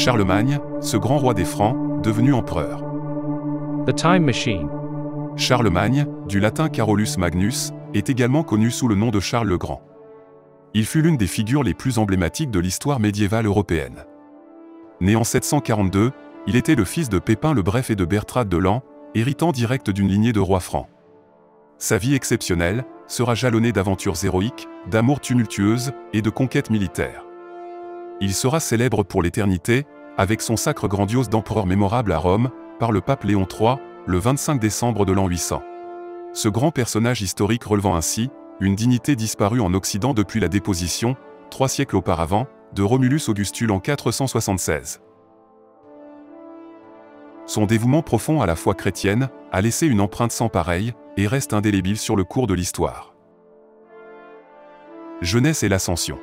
Charlemagne, ce grand roi des Francs, devenu empereur. The Time Machine. Charlemagne, du latin Carolus Magnus, est également connu sous le nom de Charles le Grand. Il fut l'une des figures les plus emblématiques de l'histoire médiévale européenne. Né en 742, il était le fils de Pépin le Bref et de Bertrade de Laon, héritant direct d'une lignée de rois francs. Sa vie exceptionnelle sera jalonnée d'aventures héroïques, d'amours tumultueuses et de conquêtes militaires. Il sera célèbre pour l'éternité, avec son sacre grandiose d'empereur mémorable à Rome, par le pape Léon III, le 25 décembre de l'an 800. Ce grand personnage historique relevant ainsi une dignité disparue en Occident depuis la déposition, 3 siècles auparavant, de Romulus Augustule en 476. Son dévouement profond à la foi chrétienne a laissé une empreinte sans pareille et reste indélébile sur le cours de l'histoire. Jeunesse et l'Ascension.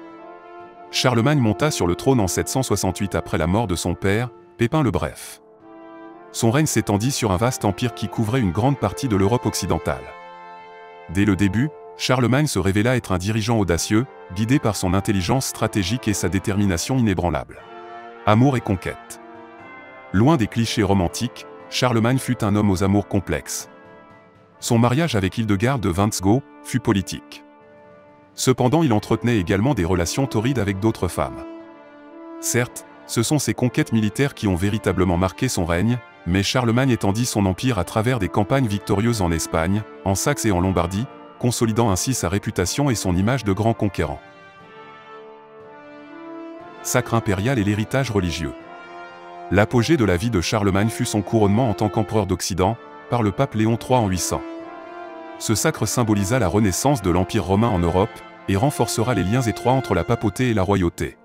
Charlemagne monta sur le trône en 768 après la mort de son père, Pépin le Bref. Son règne s'étendit sur un vaste empire qui couvrait une grande partie de l'Europe occidentale. Dès le début, Charlemagne se révéla être un dirigeant audacieux, guidé par son intelligence stratégique et sa détermination inébranlable. Amour et conquête. Loin des clichés romantiques, Charlemagne fut un homme aux amours complexes. Son mariage avec Hildegarde de Wenzgau fut politique. Cependant, il entretenait également des relations torrides avec d'autres femmes. Certes, ce sont ses conquêtes militaires qui ont véritablement marqué son règne, mais Charlemagne étendit son empire à travers des campagnes victorieuses en Espagne, en Saxe et en Lombardie, consolidant ainsi sa réputation et son image de grand conquérant. Sacre impérial et l'héritage religieux. L'apogée de la vie de Charlemagne fut son couronnement en tant qu'empereur d'Occident, par le pape Léon III en 800. Ce sacre symbolisa la renaissance de l'Empire romain en Europe, et renforcera les liens étroits entre la papauté et la royauté.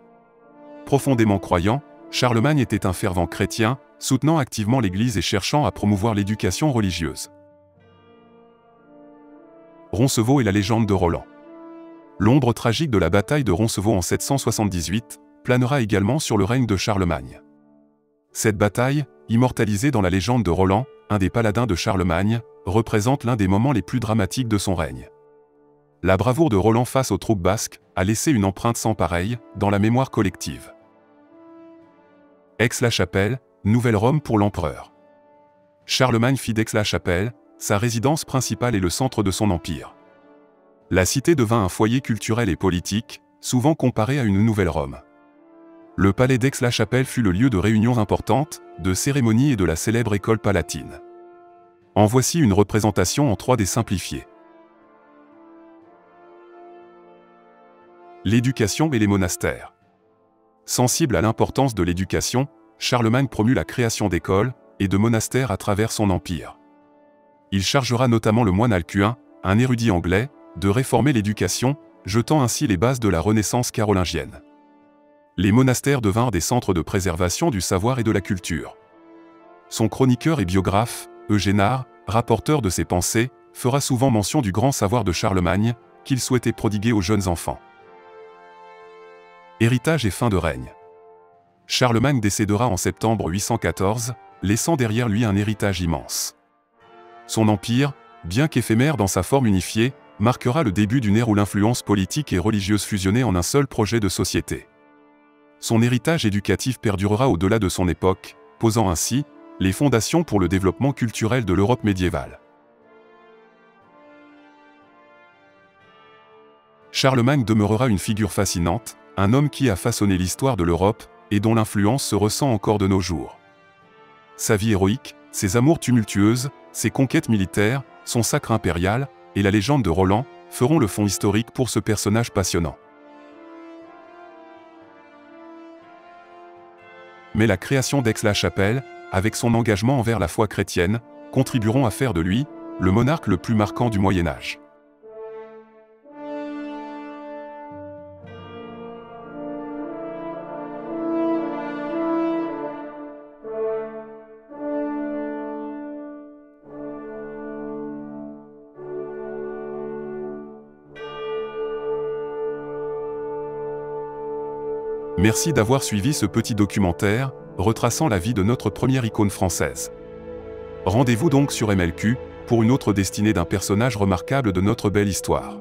Profondément croyant, Charlemagne était un fervent chrétien, soutenant activement l'Église et cherchant à promouvoir l'éducation religieuse. Roncevaux et la légende de Roland. L'ombre tragique de la bataille de Roncevaux en 778 planera également sur le règne de Charlemagne. Cette bataille, immortalisée dans la légende de Roland, un des paladins de Charlemagne, représente l'un des moments les plus dramatiques de son règne. La bravoure de Roland face aux troupes basques a laissé une empreinte sans pareille dans la mémoire collective. Aix-la-Chapelle, Nouvelle-Rome pour l'empereur. Charlemagne fit d'Aix-la-Chapelle sa résidence principale et le centre de son empire. La cité devint un foyer culturel et politique, souvent comparé à une Nouvelle-Rome. Le palais d'Aix-la-Chapelle fut le lieu de réunions importantes, de cérémonies et de la célèbre école palatine. En voici une représentation en 3D simplifiée. L'éducation et les monastères. Sensible à l'importance de l'éducation, Charlemagne promut la création d'écoles et de monastères à travers son empire. Il chargera notamment le moine Alcuin, un érudit anglais, de réformer l'éducation, jetant ainsi les bases de la Renaissance carolingienne. Les monastères devinrent des centres de préservation du savoir et de la culture. Son chroniqueur et biographe, Eugénard, rapporteur de ses pensées, fera souvent mention du grand savoir de Charlemagne, qu'il souhaitait prodiguer aux jeunes enfants. Héritage et fin de règne. Charlemagne décédera en septembre 814, laissant derrière lui un héritage immense. Son empire, bien qu'éphémère dans sa forme unifiée, marquera le début d'une ère où l'influence politique et religieuse fusionnaient en un seul projet de société. Son héritage éducatif perdurera au-delà de son époque, posant ainsi les fondations pour le développement culturel de l'Europe médiévale. Charlemagne demeurera une figure fascinante, un homme qui a façonné l'histoire de l'Europe et dont l'influence se ressent encore de nos jours. Sa vie héroïque, ses amours tumultueuses, ses conquêtes militaires, son sacre impérial et la légende de Roland feront le fond historique pour ce personnage passionnant. Mais la création d'Aix-la-Chapelle, avec son engagement envers la foi chrétienne, contribueront à faire de lui le monarque le plus marquant du Moyen Âge. Merci d'avoir suivi ce petit documentaire, retraçant la vie de notre première icône française. Rendez-vous donc sur MLQ, pour une autre destinée d'un personnage remarquable de notre belle histoire.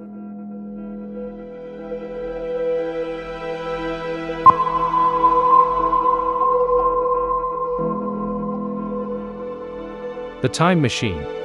The Time Machine.